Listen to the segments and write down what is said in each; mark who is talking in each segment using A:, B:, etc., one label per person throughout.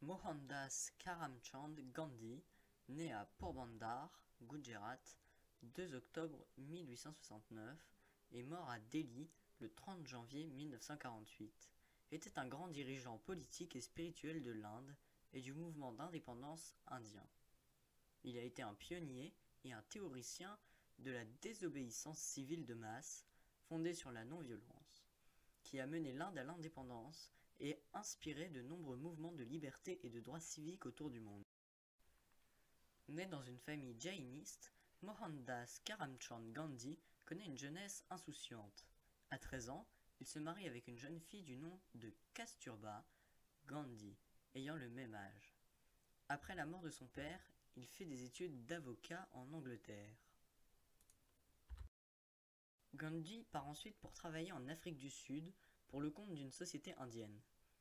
A: Mohandas Karamchand Gandhi, né à Porbandar, Gujarat, 2 octobre 1869 et mort à Delhi le 30 janvier 1948, était un grand dirigeant politique et spirituel de l'Inde et du mouvement d'indépendance indien. Il a été un pionnier et un théoricien de la désobéissance civile de masse, fondée sur la non-violence, qui a mené l'Inde à l'indépendance et inspiré de nombreux mouvements de liberté et de droits civiques autour du monde. Né dans une famille jainiste, Mohandas Karamchand Gandhi connaît une jeunesse insouciante. À 13 ans, il se marie avec une jeune fille du nom de Kasturba Gandhi, ayant le même âge. Après la mort de son père, il fait des études d'avocat en Angleterre. Gandhi part ensuite pour travailler en Afrique du Sud pour le compte d'une société indienne.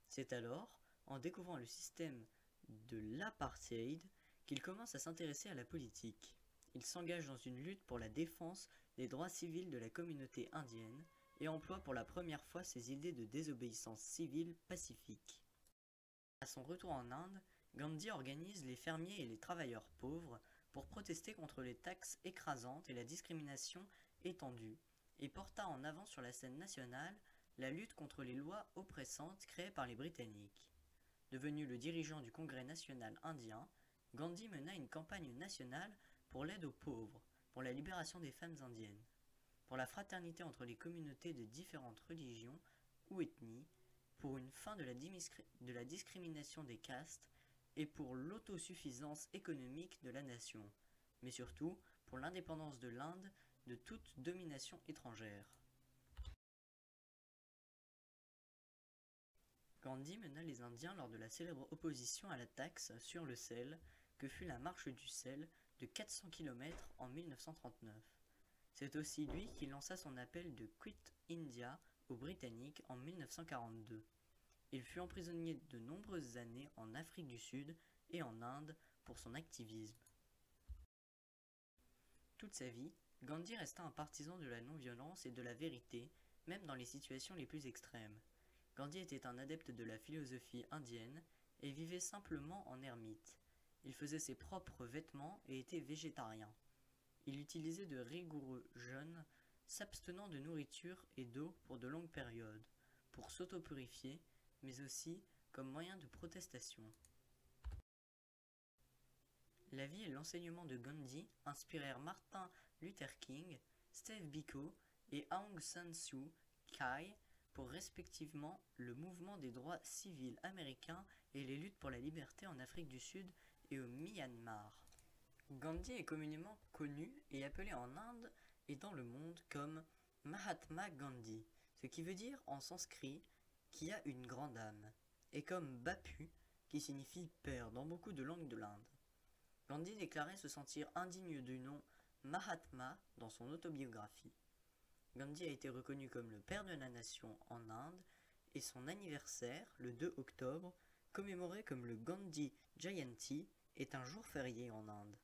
A: C'est alors, en découvrant le système de l'apartheid, qu'il commence à s'intéresser à la politique. Il s'engage dans une lutte pour la défense des droits civils de la communauté indienne et emploie pour la première fois ses idées de désobéissance civile pacifique. À son retour en Inde, Gandhi organise les fermiers et les travailleurs pauvres pour protester contre les taxes écrasantes et la discrimination étendue, et porta en avant sur la scène nationale la lutte contre les lois oppressantes créées par les Britanniques. Devenu le dirigeant du Congrès national indien, Gandhi mena une campagne nationale pour l'aide aux pauvres, pour la libération des femmes indiennes, pour la fraternité entre les communautés de différentes religions ou ethnies, pour une fin de la discrimination des castes et pour l'autosuffisance économique de la nation, mais surtout pour l'indépendance de l'Inde de toute domination étrangère. Gandhi mena les Indiens lors de la célèbre opposition à la taxe sur le sel que fut la marche du sel de 400 km en 1939. C'est aussi lui qui lança son appel de Quit India aux Britanniques en 1942. Il fut emprisonné de nombreuses années en Afrique du Sud et en Inde pour son activisme. Toute sa vie, Gandhi resta un partisan de la non-violence et de la vérité, même dans les situations les plus extrêmes. Gandhi était un adepte de la philosophie indienne et vivait simplement en ermite. Il faisait ses propres vêtements et était végétarien. Il utilisait de rigoureux jeûnes, s'abstenant de nourriture et d'eau pour de longues périodes, pour s'auto-purifier, mais aussi comme moyen de protestation. La vie et l'enseignement de Gandhi inspirèrent Martin Luther King, Steve Biko et Aung San Suu Kyi pour respectivement le mouvement des droits civils américains et les luttes pour la liberté en Afrique du Sud et au Myanmar. Gandhi est communément connu et appelé en Inde et dans le monde comme Mahatma Gandhi, ce qui veut dire en sanskrit qui a une grande âme, et comme Bapu, qui signifie père dans beaucoup de langues de l'Inde. Gandhi déclarait se sentir indigne du nom Mahatma dans son autobiographie. Gandhi a été reconnu comme le père de la nation en Inde et son anniversaire, le 2 octobre, commémoré comme le Gandhi Jayanti, est un jour férié en Inde.